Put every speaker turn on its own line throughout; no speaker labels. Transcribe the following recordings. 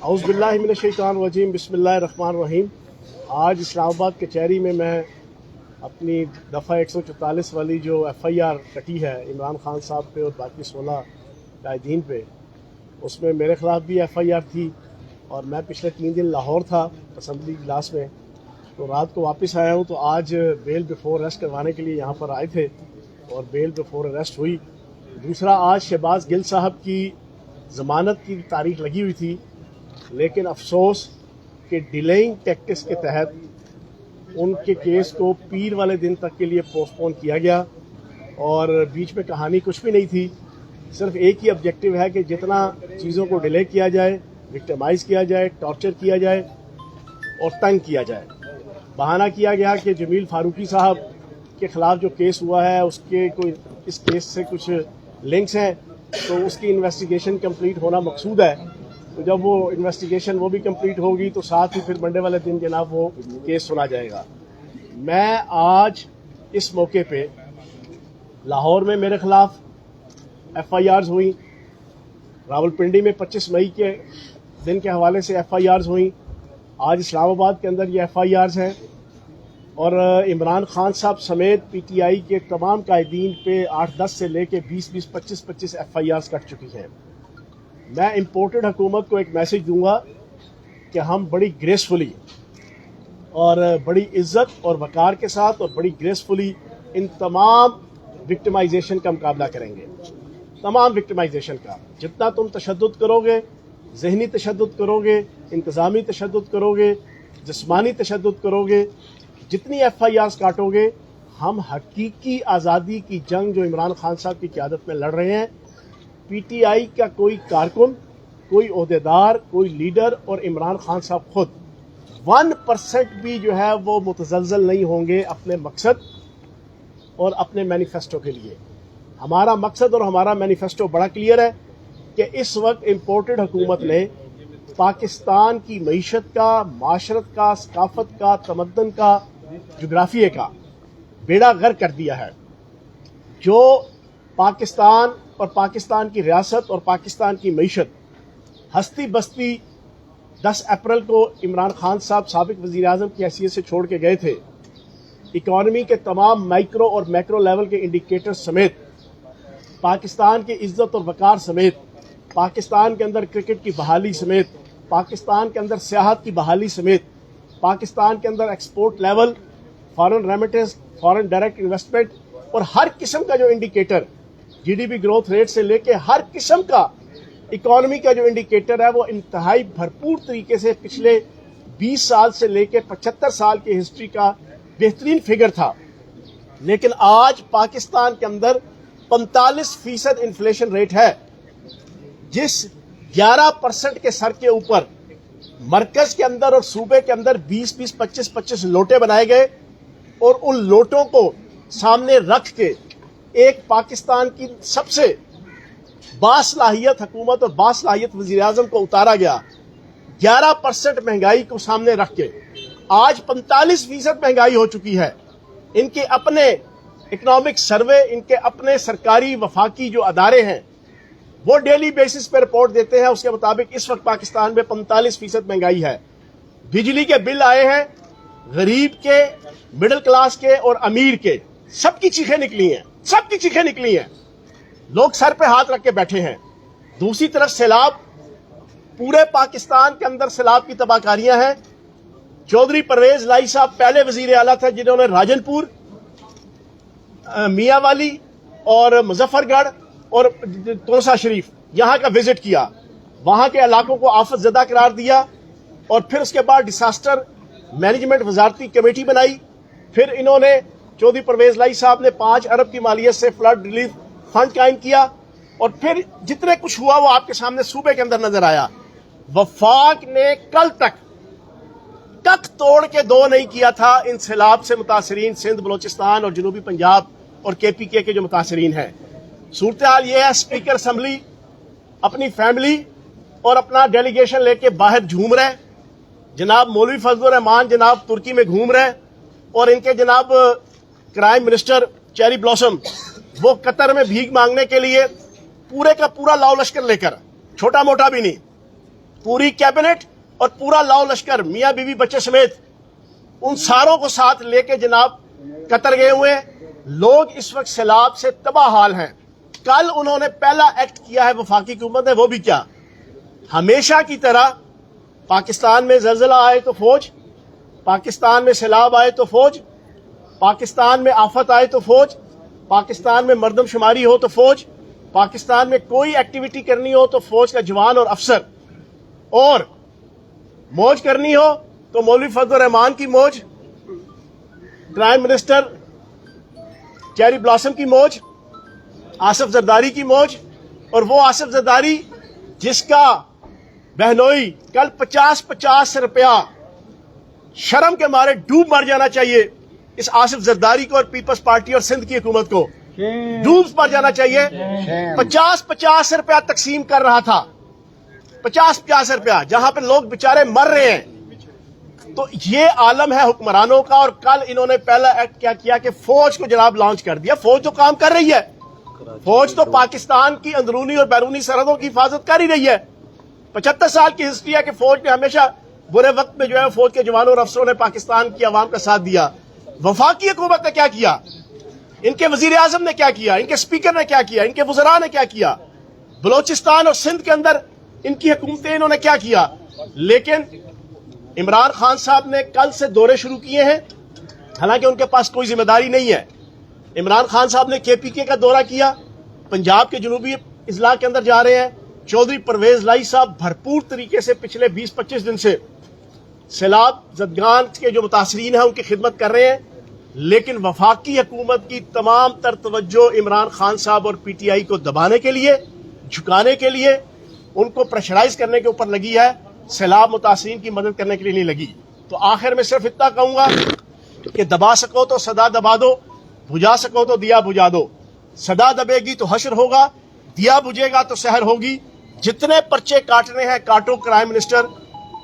اعوذ باللہ من الشیطان الرجیم بسم اللہ الرحمن الرحیم۔ آج اسلام آباد کچہری میں اپنی دفعہ 144 والی جو ایف آئی آر کٹی ہے عمران خان صاحب پہ اور باقی 16 قائدین پہ، اس میں میرے خلاف بھی ایف آئی آر تھی اور میں پچھلے 3 دن لاہور تھا اسمبلی اجلاس میں، تو رات کو واپس آیا ہوں، تو آج بیل بیفور اریسٹ کروانے کے لیے یہاں پر آئے تھے اور بیل بیفور اریسٹ ہوئی۔ دوسرا، آج شہباز گل صاحب کی ضمانت کی تاریخ لگی ہوئی تھی، لیکن افسوس کہ ڈیلیئنگ ٹیکٹکس کے تحت ان کے کیس کو پیر والے دن تک کے لیے پوسٹ پون کیا گیا، اور بیچ میں کہانی کچھ بھی نہیں تھی، صرف ایک ہی آبجیکٹو ہے کہ جتنا چیزوں کو ڈیلے کیا جائے، وکٹمائز کیا جائے، ٹارچر کیا جائے اور تنگ کیا جائے۔ بہانہ کیا گیا کہ جمیل فاروقی صاحب کے خلاف جو کیس ہوا ہے اس کے کوئی اس کیس سے کچھ لنکس ہیں، تو اس کی انویسٹیگیشن کمپلیٹ ہونا مقصود ہے، تو جب وہ انویسٹیگیشن وہ بھی کمپلیٹ ہوگی تو ساتھ ہی پھر منڈے والے دن جناب وہ کیس سنا جائے گا۔ میں آج اس موقع پہ لاہور میں میرے خلاف ایف آئی آرز ہوئیں، راولپنڈی میں 25 مئی کے دن کے حوالے سے ایف آئی آرز ہوئیں، آج اسلام آباد کے اندر یہ ایف آئی آرز ہیں، اور عمران خان صاحب سمیت پی ٹی آئی کے تمام قائدین پہ 8-10 سے لے کے 20-20 25-25 ایف آئی آرز کٹ چکی ہیں۔ میں امپورٹڈ حکومت کو ایک میسج دوں گا کہ ہم بڑی گریسفلی اور بڑی عزت اور وقار کے ساتھ اور بڑی گریسفلی ان تمام وکٹمائزیشن کا مقابلہ کریں گے، تمام وکٹمائزیشن کا۔ جتنا تم تشدد کرو گے، ذہنی تشدد کرو گے، انتظامی تشدد کرو گے، جسمانی تشدد کرو گے، جتنی ایف آئی آرز کاٹو گے، ہم حقیقی آزادی کی جنگ جو عمران خان صاحب کی قیادت میں لڑ رہے ہیں۔ پی ٹی آئی کا کوئی کارکن، کوئی عہدیدار، کوئی لیڈر اور عمران خان صاحب خود 1% بھی جو ہے وہ متزلزل نہیں ہوں گے اپنے مقصد اور اپنے مینیفیسٹو کے لیے۔ ہمارا مقصد اور ہمارا مینیفیسٹو بڑا کلیئر ہے کہ اس وقت امپورٹڈ حکومت نے پاکستان کی معیشت کا، معاشرت کا، ثقافت کا، تمدن کا، جغرافیے کا بیڑا غرق کر دیا ہے۔ جو پاکستان اور پاکستان کی ریاست اور پاکستان کی معیشت ہستی بستی 10 اپریل کو عمران خان صاحب سابق وزیر اعظم کی حیثیت سے چھوڑ کے گئے تھے، اکانومی کے تمام مائکرو اور میکرو لیول کے انڈیکیٹر سمیت، پاکستان کی عزت اور وقار سمیت، پاکستان کے اندر کرکٹ کی بحالی سمیت، پاکستان کے اندر سیاحت کی بحالی سمیت، پاکستان کے اندر export level, foreign remittance, foreign direct investment اور ہر قسم کا جو indicator, G D P growth rate سے لے کے ہر قسم کا اکانومی کا جو انڈیکیٹر ہے وہ انتہائی بھرپور طریقے سے پچھلے 20 سال سے لے کے 75 سال کی ہسٹری کا بہترین فگر تھا۔ لیکن آج پاکستان کے اندر 45% انفلیشن ریٹ ہے، جس 11% کے سر کے اوپر مرکز کے اندر اور صوبے کے اندر 20-20 25-25 لوٹے بنائے گئے، اور ان لوٹوں کو سامنے رکھ کے ایک پاکستان کی سب سے باصلاحیت حکومت اور باصلاحیت وزیر اعظم کو اتارا گیا 11% مہنگائی کو سامنے رکھ کے۔ آج 45% مہنگائی ہو چکی ہے۔ ان کے اپنے اکنامک سروے، ان کے اپنے سرکاری وفاقی جو ادارے ہیں وہ ڈیلی بیسس پہ رپورٹ دیتے ہیں، اس کے مطابق اس وقت پاکستان میں 45% مہنگائی ہے۔ بجلی کے بل آئے ہیں، غریب کے، مڈل کلاس کے اور امیر کے، سب کی چیخیں نکلی ہیں، سب کی چیخیں نکلی ہیں، لوگ سر پہ ہاتھ رکھ کے بیٹھے ہیں۔ دوسری طرف سیلاب، پورے پاکستان کے اندر سیلاب کی تباہ کاریاں ہیں۔ چودھری پرویز لائی صاحب پہلے وزیر اعلیٰ تھے جنہوں نے راجن پور، میاں والی اور مظفر گڑھ اور تونسا شریف یہاں کا وزٹ کیا، وہاں کے علاقوں کو آفت زدہ قرار دیا، اور پھر اس کے بعد ڈیساسٹر مینجمنٹ وزارتی کمیٹی بنائی۔ پھر انہوں نے چودھری پرویز لائی صاحب نے 5 ارب کی مالیت سے فلڈ ریلیف فنڈ قائم کیا، اور پھر جتنے کچھ ہوا وہ آپ کے سامنے صوبے کے اندر نظر آیا۔ وفاق نے کل تک ٹک توڑ کے دو نہیں کیا تھا ان سیلاب سے متاثرین سندھ، بلوچستان اور جنوبی پنجاب اور کے پی کے جو متاثرین ہیں۔ صورتحال یہ ہے، اسپیکر اسمبلی اپنی فیملی اور اپنا ڈیلیگیشن لے کے باہر جھوم رہے، جناب مولوی فضل الرحمان جناب ترکی میں گھوم رہے، اور ان کے جناب کرائم منسٹر چیری بلاسم वो कतर में भीख मांगने के लिए पूरे का पूरा लाओ लश्कर लेकर, छोटा मोटा भी नहीं, पूरी कैबिनेट और पूरा लाओ लश्कर मियां बीवी बच्चे समेत उन सारों को साथ लेके जनाब कतर गए हुए हैं। लोग इस वक्त सैलाब से तबाह हाल हैं। कल उन्होंने पहला एक्ट किया है वफाकी हुकूमत ने, वो भी क्या, हमेशा की तरह पाकिस्तान में ज़लज़ला आए तो फौज, पाकिस्तान में सैलाब आए तो फौज, पाकिस्तान में आफत आए तो फौज, पाकिस्तान में मर्दमशुमारी हो तो फौज, पाकिस्तान में कोई एक्टिविटी करनी हो तो फौज का जवान और अफसर, और मौज करनी हो तो मौलवी फजल रहमान की मौज, प्राइम मिनिस्टर चेरी ब्लॉसम की मौज, आसिफ जरदारी की मौज, और वो आसिफ जरदारी जिसका बहनोई कल 50-50 रुपया शर्म के मारे डूब मर जाना चाहिए। इस आसिफ जरदारी को और पीपल्स पार्टी और सिंध की हुकूमत को डूब मर जाना चाहिए। 50-50 रुपया तकसीम कर रहा था, 50-50 रुपया, जहां पे लोग बेचारे मर रहे हैं। तो ये आलम है हुक्मरानों का। और कल इन्होंने पहला एक्ट क्या किया कि फौज को जनाब लॉन्च कर दिया। फौज तो काम कर रही है, फौज तो पाकिस्तान की अंदरूनी और बैरूनी सरहदों की हिफाजत कर ही रही है। 75 साल की हिस्ट्री है कि फौज ने हमेशा बुरे वक्त में जो है फौज के जवानों और अफसरों ने पाकिस्तान की आवाम का साथ दिया। वफाकी हुकूमत ने क्या किया, इनके वजीर आजम ने क्या किया, इनके स्पीकर ने क्या किया, इनके वज़रा ने क्या किया, बलोचिस्तान और सिंध के अंदर इनकी हुकूमतें इन्होंने क्या किया। लेकिन इमरान खान साहब ने कल से दौरे शुरू किए हैं, हालांकि उनके पास कोई जिम्मेदारी नहीं है। इमरान खान साहब ने KPK का दौरा किया, पंजाब के जनूबी इजला के अंदर जा रहे हैं। चौधरी परवेज लाई साहब भरपूर तरीके से पिछले 20-25 दिन से सैलाब जदगान के जो मुतासरीन हैं उनकी खिदमत कर रहे हैं। लेकिन वफाकी हुकूमत की तमाम तर तवज्जो इमरान खान साहब और PTI को दबाने के लिए, झुकाने के लिए, उनको प्रेशराइज करने के ऊपर लगी है, सैलाब मुतासरीन की मदद करने के लिए नहीं लगी। तो आखिर में सिर्फ इतना कहूंगा कि दबा सको तो सदा दबा दो, बुझा सको तो दिया बुझा दो। सदा दबेगी तो हश्र होगा, दिया बुझेगा तो सहर होगी। जितने पर्चे काटने हैं काटो। प्राइम मिनिस्टर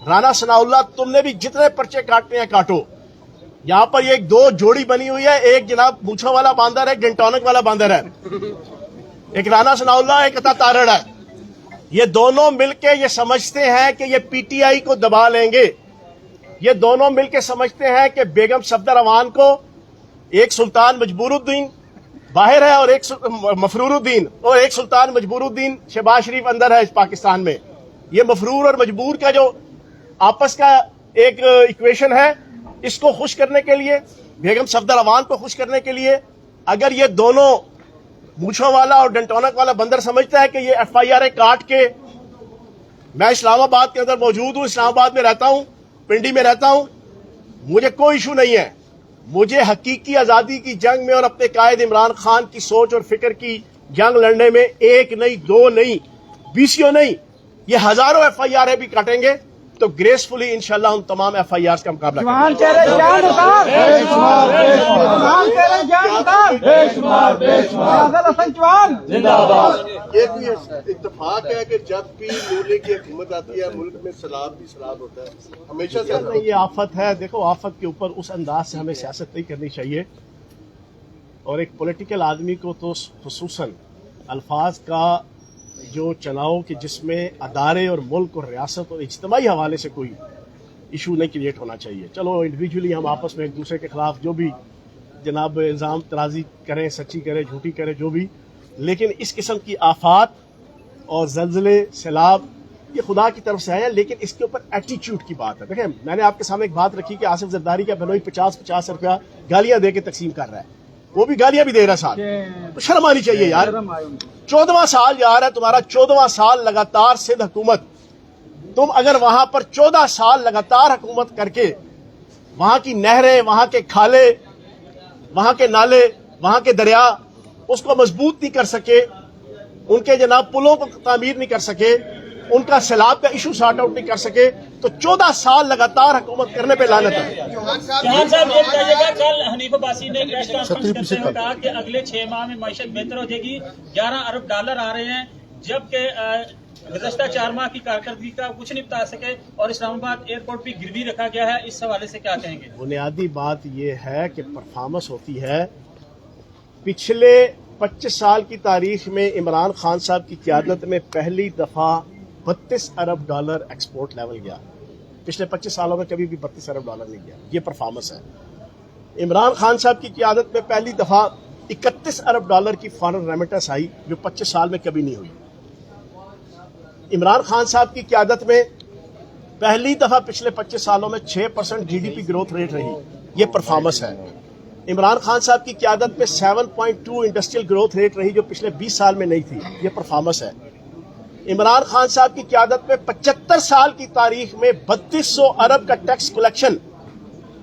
राना सनाउल्लाह, तुमने भी जितने पर्चे काटने हैं काटो। यहां पर ये एक दो जोड़ी बनी हुई है, एक जनाब मूंछों वाला बांदर है, डेंटोनिक वाला बांदर है, एक राना सनाउल्लाह, एक अता तारड़ है। ये दोनों मिलके ये समझते हैं कि ये PTI को दबा लेंगे। ये दोनों मिलके समझते हैं कि बेगम सफदर अवान को, एक सुल्तान मजबूरुद्दीन बाहर है और एक मफरूरुद्दीन, और एक सुल्तान मजबूरुद्दीन शहबाज शरीफ अंदर है इस पाकिस्तान में। ये मफरूर और मजबूर का जो आपस का एक इक्वेशन है, इसको खुश करने के लिए, बेगम सफदर अवान को खुश करने के लिए, अगर ये दोनों मूंछों वाला और डेंटोनिक वाला बंदर समझता है कि ये FIR काट के, मैं इस्लामाबाद के अंदर मौजूद हूं, इस्लामाबाद में रहता हूं, पिंडी में रहता हूं, मुझे कोई इशू नहीं है। मुझे हकीकी आजादी की जंग में और अपने कायद इमरान खान की सोच और फिक्र की जंग लड़ने में एक नहीं, दो नहीं, 20 नहीं, ये हजारों FIR भी काटेंगे तो ग्रेसफुली इंशाल्लाह हम तमाम FIRs का मुकाबला
ये इत्तेफाक है कि जब भी मूले की हुकूमत आती है मुल्क में सैलाब भी सैलाब होता है, हमेशा से
ये आफत है। देखो, आफत के ऊपर उस अंदाज से हमें सियासत नहीं करनी चाहिए। और एक पॉलिटिकल आदमी को तो खुसूसन अल्फाज का जो चुनाव के जिसमें अदारे और मुल्क और रियासत और इज्तिमाई हवाले से कोई इशू नहीं क्रिएट होना चाहिए। चलो इंडिविजुअली हम आपस में एक दूसरे के खिलाफ जो भी जनाब इल्ज़ाम तराजी करें, सच्ची करें, झूठी करें, जो भी, लेकिन इस किस्म की आफात और जल्जले, सैलाब ये खुदा की तरफ से आए हैं। लेकिन इसके ऊपर एटीट्यूड की बात है। देखें, मैंने आपके सामने एक बात रखी कि आसिफ जरदारी का बहनोई 50-50 रुपया गालियां दे के तकसीम कर रहा है, वो भी गालियां भी दे रहा है साथ, तो शर्म आनी चाहिए यार। 14वां साल जा रहा है तुम्हारा, 14वां साल लगातार सिंध हुकूमत। तुम अगर वहां पर 14 साल लगातार हुकूमत करके वहां की नहरें, वहां के खाले, वहां के नाले, वहां के दरिया उसको मजबूत नहीं कर सके, उनके जनाब पुलों को तामीर नहीं कर सके, उनका सैलाब का इशू सॉर्ट आउट नहीं कर सके, तो 14 साल लगातार हुकूमत करने पे लानत है।
चौहान साहब ये कहिएगा, कल हनीफ अब्बासी ने प्रेस कॉन्फ्रेंस करते हुए कहा कि अगले 6 माह में मईशत बेहतर हो जाएगी, $11 अरब आ रहे हैं, जबकि गुज़श्ता 4 माह की कारकर्दगी का कुछ नहीं बता सके और इस्लामाबाद एयरपोर्ट भी गिरवी रखा गया है। इस हवाले से क्या कहेंगे?
बुनियादी बात यह है कि परफॉर्मेंस होती है। पिछले 25 साल की तारीख में इमरान खान साहब की क़यादत में पहली दफ़ा 32 अरब डॉलर एक्सपोर्ट लेवल गया। पिछले 25 सालों में कभी भी 32 अरब डॉलर नहीं गया। ये परफॉर्मेंस है। इमरान खान साहब की क़यादत में पहली दफ़ा 31 अरब डॉलर की फॉरेन रेमिटेंस आई, जो 25 साल में कभी नहीं हुई। इमरान खान साहब की क़यादत में पहली दफ़ा पिछले 25 सालों में 6% GDP ग्रोथ रेट रही। ये परफॉर्मेंस है। इमरान खान साहब की क़यादत में 7.2 इंडस्ट्रियल ग्रोथ रेट रही, जो पिछले 20 साल में नहीं थी। ये परफॉर्मेंस है। इमरान खान साहब की क़यादत में 75 साल की तारीख में 3200 अरब का टैक्स कलेक्शन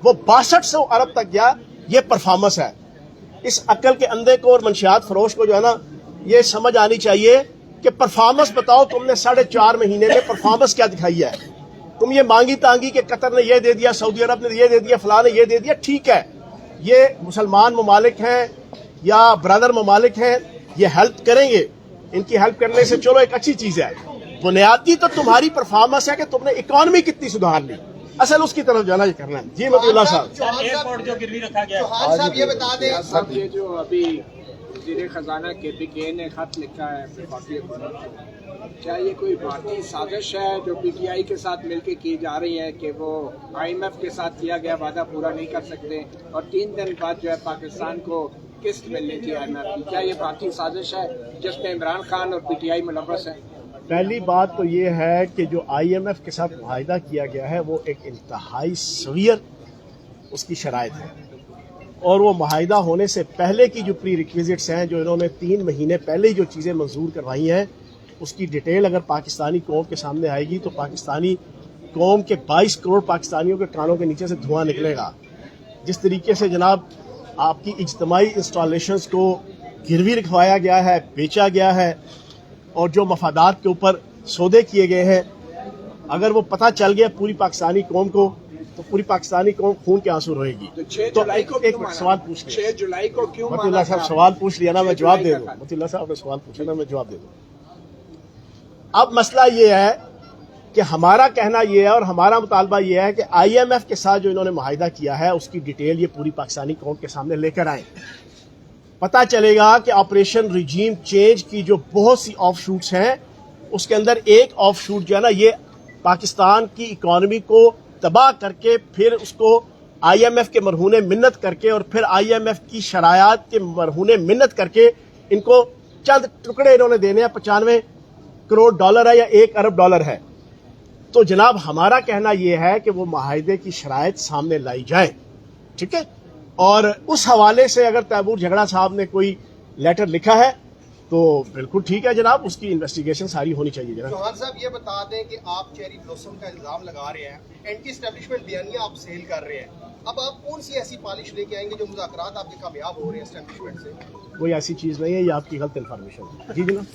वो 6200 अरब तक गया। ये परफॉर्मेंस है। इस अक्ल के अंधे को और मंशियात फरोश को जो है ना, ये समझ आनी चाहिए कि परफॉर्मेंस बताओ, तुमने 4.5 महीने में परफॉर्मेंस क्या दिखाई है। तुम ये मांगी तांगी कि कतर ने ये दे दिया, सऊदी अरब ने ये दे दिया, फलां ने ये दे दिया। ठीक है, ये मुसलमान ममालिक हैं या ब्रदर ममालिक हैं, ये हेल्प करेंगे। इनकी हेल्प करने से चलो एक अच्छी चीज है। बुनियादी तो तुम्हारी परफॉर्मेंस है कि तुमने इकॉनमी कितनी सुधार ली। असल उसकी तरफ जाना ये करना है। जी मतीउल्लाह साहब।
एयरपोर्ट जो गिरवी रखा गया है।
चौहान साहब ये बता दें,
साहब ये जो अभी वज़ीर खजाना KPK ने खत लिखा है वफाकी हुकूमत को, क्या ये कोई भारतीय साजिश है जो PTI के साथ मिलकर की जा रही है कि वो IMF के साथ किया गया वादा पूरा नहीं कर सकते और 3 दिन बाद जो है पाकिस्तान को किस्त मिलनी थी IMF की? क्या ये भारतीय साजिश है जिसमें इमरान खान और PTI मुलव्वस है?
पहली बात तो ये है कि जो IMF के साथ मुआहिदा किया गया है वो एक इंतहाई सवीयर उसकी शराइत है, और वो मुआहिदा होने से पहले की जो प्री रिक्विजिट्स हैं, जो इन्होंने 3 महीने पहले ही जो चीज़ें मंजूर करवाई हैं, उसकी डिटेल अगर पाकिस्तानी कौम के सामने आएगी तो पाकिस्तानी कौम के 22 करोड़ पाकिस्तानियों के कानों के नीचे से धुआं निकलेगा। जिस तरीके से जनाब आपकी इज्तमाही इंस्टॉलेशंस को गिरवी रखवाया गया है, बेचा गया है, और जो मफादात के ऊपर सौदे किए गए हैं, अगर वो पता चल गया पूरी पाकिस्तानी कौम को, तो पूरी पाकिस्तानी कौम खून के आंसू रोएगी।
तो 6
तो
जुलाई को
एक सवाल पूछ लिया,
6 जुलाई को क्यों
मतीउल्लाह साहब सवाल पूछ लिया ना, मैं जवाब दे दूं। मतीउल्लाह साहब ने सवाल पूछा ना, मैं जवाब दे दूं। अब मसला ये है कि हमारा कहना ये है और हमारा मुतालबा ये है कि IMF के साथ जो इन्होंने मुआहिदा किया है उसकी डिटेल ये पूरी पाकिस्तानी कौम के सामने लेकर आए। पता चलेगा कि ऑपरेशन रिजीम चेंज की जो बहुत सी ऑफ शूट्स हैं, उसके अंदर एक ऑफ शूट जो है ना, ये पाकिस्तान की इकॉनमी को तबाह करके फिर उसको IMF के मरहूने मिन्नत करके और फिर IMF की शरायात के मरहूने मिन्नत करके इनको चंद टुकड़े इन्होंने देने हैं। 95 करोड़ डॉलर है या 1 अरब डॉलर है। तो जनाब हमारा कहना यह है कि वो मुआहिदे की शराइत सामने लाई जाए, ठीक है। और उस हवाले से अगर तैमूर झगड़ा साहब ने कोई लेटर लिखा है तो बिल्कुल ठीक है जनाब, उसकी इन्वेस्टिगेशन सारी होनी चाहिए जनाब।
चौहान साहब ये बता दें कि आप चेरी ब्लॉसम का इल्जाम लगा रहे हैं, एंटी एस्टेब्लिशमेंट बयानियां आप सेल कर रहे हैं। अब आप कौन सी ऐसी पॉलिश लेके आएंगे जो मुज़ाकरात आपके कामयाब हो रहे हैं एस्टेब्लिशमेंट से?
कोई ऐसी चीज नहीं है, ये आपकी गलत इन्फॉर्मेशन है। जी जनाब।